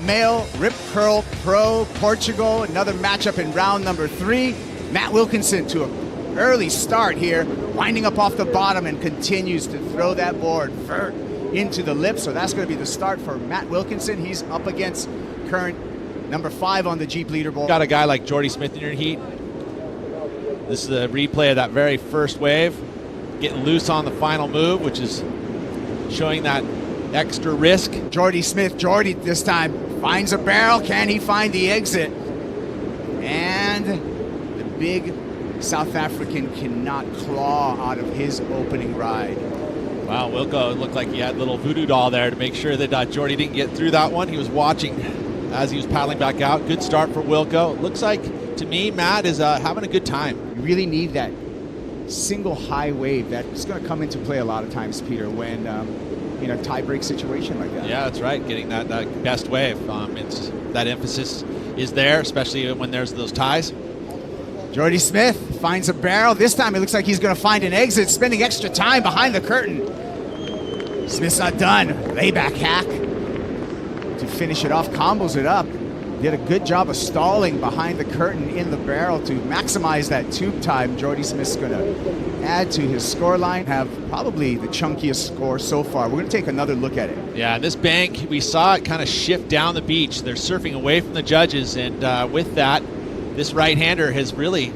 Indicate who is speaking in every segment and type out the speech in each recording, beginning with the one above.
Speaker 1: MEO Rip Curl Pro Portugal. Another matchup in round number 3. Matt Wilkinson to an early start here, winding up off the bottom and continues to throw that board into the lip. So that's going to be the start for Matt Wilkinson. He's up against current number 5 on the Jeep leaderboard.
Speaker 2: Got a guy like Jordy Smith in your heat. This is a replay of that very first wave. Getting loose on the final move, which is showing that extra risk.
Speaker 1: Jordy Smith, Jordy this time finds a barrel. Can he find the exit? And the big South African cannot claw out of his opening ride.
Speaker 2: Wow, Wilco, it looked like he had a little voodoo doll there to make sure that Jordy didn't get through that one. He was watching as he was paddling back out. Good start for Wilco. Looks like, to me, Matt is having a good time.
Speaker 1: You really need that single high wave. That's going to come into play a lot of times, Peter, when in a tie-break situation like that.
Speaker 2: Yeah, that's right. Getting that best wave. It's that emphasis is there, especially when there's those ties.
Speaker 1: Jordy Smith finds a barrel. This time it looks like he's going to find an exit, spending extra time behind the curtain. Smith's not done. Layback hack to finish it off, combos it up. Did a good job of stalling behind the curtain in the barrel to maximize that tube time. Jordy Smith's going to add to his score line, have probably the chunkiest score so far. We're going to take another look at it.
Speaker 2: Yeah, this bank, we saw it kind of shift down the beach. They're surfing away from the judges, and with that, this right-hander has really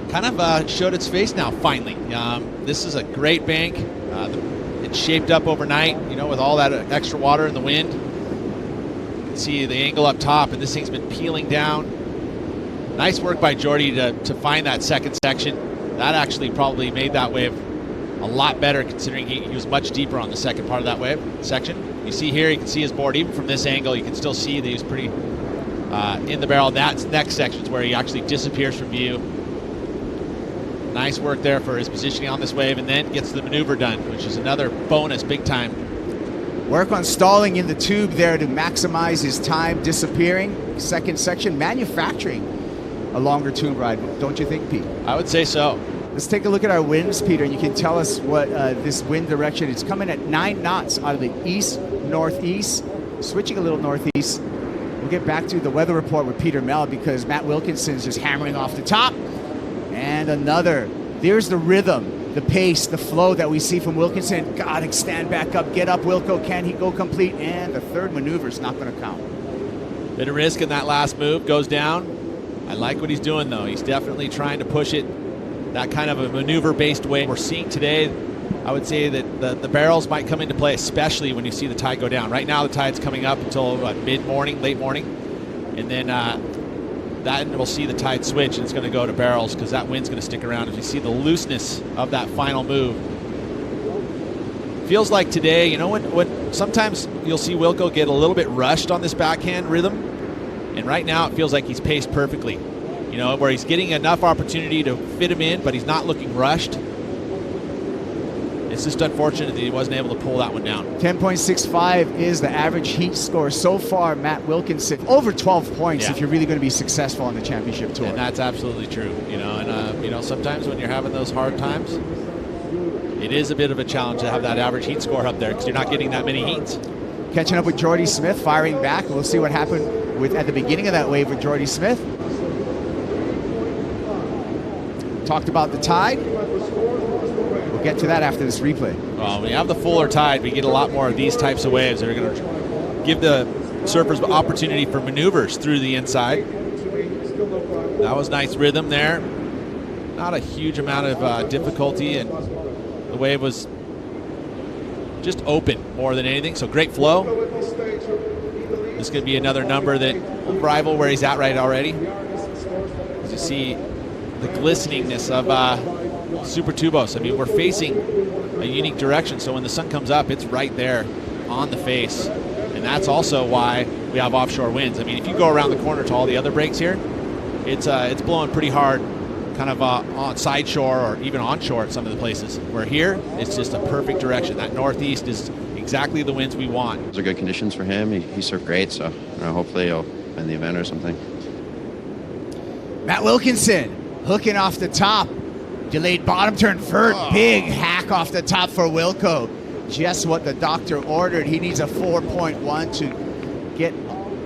Speaker 2: kind of showed its face now, finally. This is a great bank. It's shaped up overnight, with all that extra water and the wind. See the angle up top, and this thing's been peeling down. Nice work by Jordy to find that second section. That actually probably made that wave a lot better, considering he was much deeper on the second part of that wave section. You see here, you can see his board. Even from this angle, you can still see that he's pretty in the barrel. That next section is where he actually disappears from view. Nice work there for his positioning on this wave, and then gets the maneuver done, which is another bonus, big time.
Speaker 1: Work on stalling in the tube there to maximize his time disappearing. Second section, manufacturing a longer tube ride, don't you think, Pete?
Speaker 2: I would say so.
Speaker 1: Let's take a look at our winds, Peter, and you can tell us what this wind direction is. Coming at 9 knots out of the east-northeast, switching a little northeast. We'll get back to the weather report with Peter Mel because Matt Wilkinson is just hammering off the top. And another. There's the rhythm, the pace, the flow that we see from Wilkinson. Got to stand back up, get up, Wilco. Can he go complete? And the third maneuver is not going to count.
Speaker 2: Bit of risk in that last move, goes down. I like what he's doing, though. He's definitely trying to push it that kind of a maneuver-based way. We're seeing today, I would say that the barrels might come into play, especially when you see the tide go down. Right now, the tide's coming up until mid-morning, late morning. And then then we'll see the tide switch, and it's going to go to barrels because that wind's going to stick around as we see the looseness of that final move. Feels like today, when sometimes you'll see Wilco get a little bit rushed on this backhand rhythm, and right now it feels like he's paced perfectly. Where he's getting enough opportunity to fit him in, but he's not looking rushed. It's just unfortunate that he wasn't able to pull that one down.
Speaker 1: 10.65 is the average heat score so far. Matt Wilkinson over 12 points if you're really going to be successful on the championship tour.
Speaker 2: And that's absolutely true. Sometimes when you're having those hard times, it is a bit of a challenge to have that average heat score up there because you're not getting that many heats.
Speaker 1: Catching up with Jordy Smith, firing back. We'll see what happened at the beginning of that wave with Jordy Smith. Talked about the tide. We'll get to that after this replay.
Speaker 2: Well, when you have the fuller tide, we get a lot more of these types of waves that are going to give the surfers opportunity for maneuvers through the inside. That was nice rhythm there. Not a huge amount of difficulty, and the wave was just open more than anything, so great flow. This could be another number that will rival where he's at right already. As you see the glisteningness of Super Tubos. I mean, we're facing a unique direction, so when the sun comes up, it's right there on the face. And that's also why we have offshore winds. I mean, if you go around the corner to all the other breaks here, it's blowing pretty hard, kind of on side shore or even onshore at some of the places. Where here, it's just a perfect direction. That northeast is exactly the winds we want.
Speaker 3: Those are good conditions for him. He surfed great, so hopefully he'll win the event or something.
Speaker 1: Matt Wilkinson hooking off the top. Delayed bottom turn vert. Big hack off the top for Wilco. Just what the doctor ordered. He needs a 4.1 to get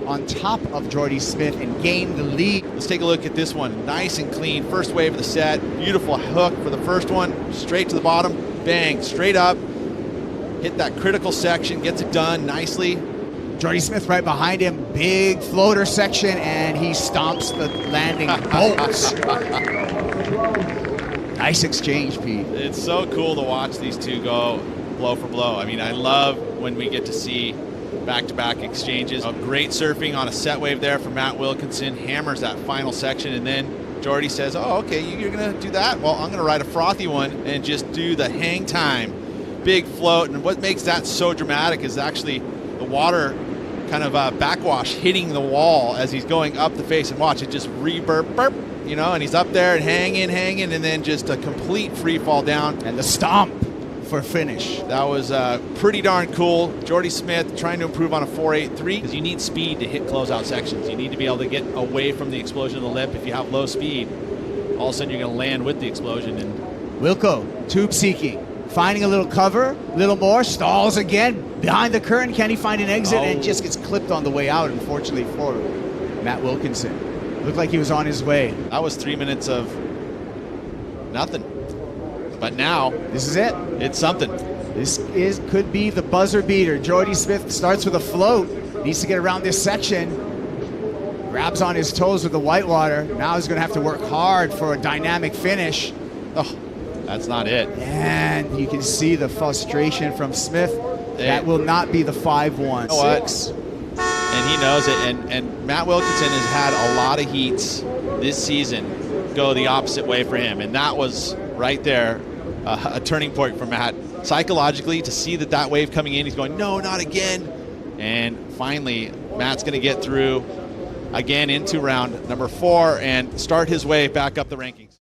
Speaker 1: on top of Jordy Smith and gain the lead.
Speaker 2: Let's take a look at this one. Nice and clean. First wave of the set. Beautiful hook for the first one. Straight to the bottom. Bang. Straight up. Hit that critical section. Gets it done nicely.
Speaker 1: Jordy Smith right behind him. Big floater section, and he stomps the landing bolts. Nice exchange, Pete.
Speaker 2: It's so cool to watch these two go blow for blow. I mean, I love when we get to see back-to-back exchanges. Great surfing on a set wave there from Matt Wilkinson. Hammers that final section, and then Jordy says, oh, okay, you're going to do that? Well, I'm going to ride a frothy one and just do the hang time. Big float, and what makes that so dramatic is actually the water kind of backwash hitting the wall as he's going up the face, and watch it just re-burp, burp, you know, and he's up there and hanging, and then just a complete free fall down.
Speaker 1: And the stomp for finish.
Speaker 2: That was pretty darn cool. Jordy Smith trying to improve on a 4.83 because you need speed to hit closeout sections. You need to be able to get away from the explosion of the lip. If you have low speed, all of a sudden you're going to land with the explosion. And
Speaker 1: Wilco, tube seeking, finding a little cover, little more, stalls again, behind the curtain. Can he find an exit? And just gets clipped on the way out, unfortunately for Matt Wilkinson. Looked like he was on his way.
Speaker 2: That was 3 minutes of nothing. But now,
Speaker 1: this is it.
Speaker 2: It's something.
Speaker 1: This could be the buzzer beater. Jordy Smith starts with a float. Needs to get around this section. Grabs on his toes with the whitewater. Now he's going to have to work hard for a dynamic finish.
Speaker 2: Oh, that's not it.
Speaker 1: And you can see the frustration from Smith. That will not be the 5.16.
Speaker 2: And he knows it. And Matt Wilkinson has had a lot of heats this season go the opposite way for him. And that was right there a turning point for Matt. Psychologically, to see that wave coming in, he's going, no, not again. And finally, Matt's going to get through again into round number 4 and start his way back up the rankings.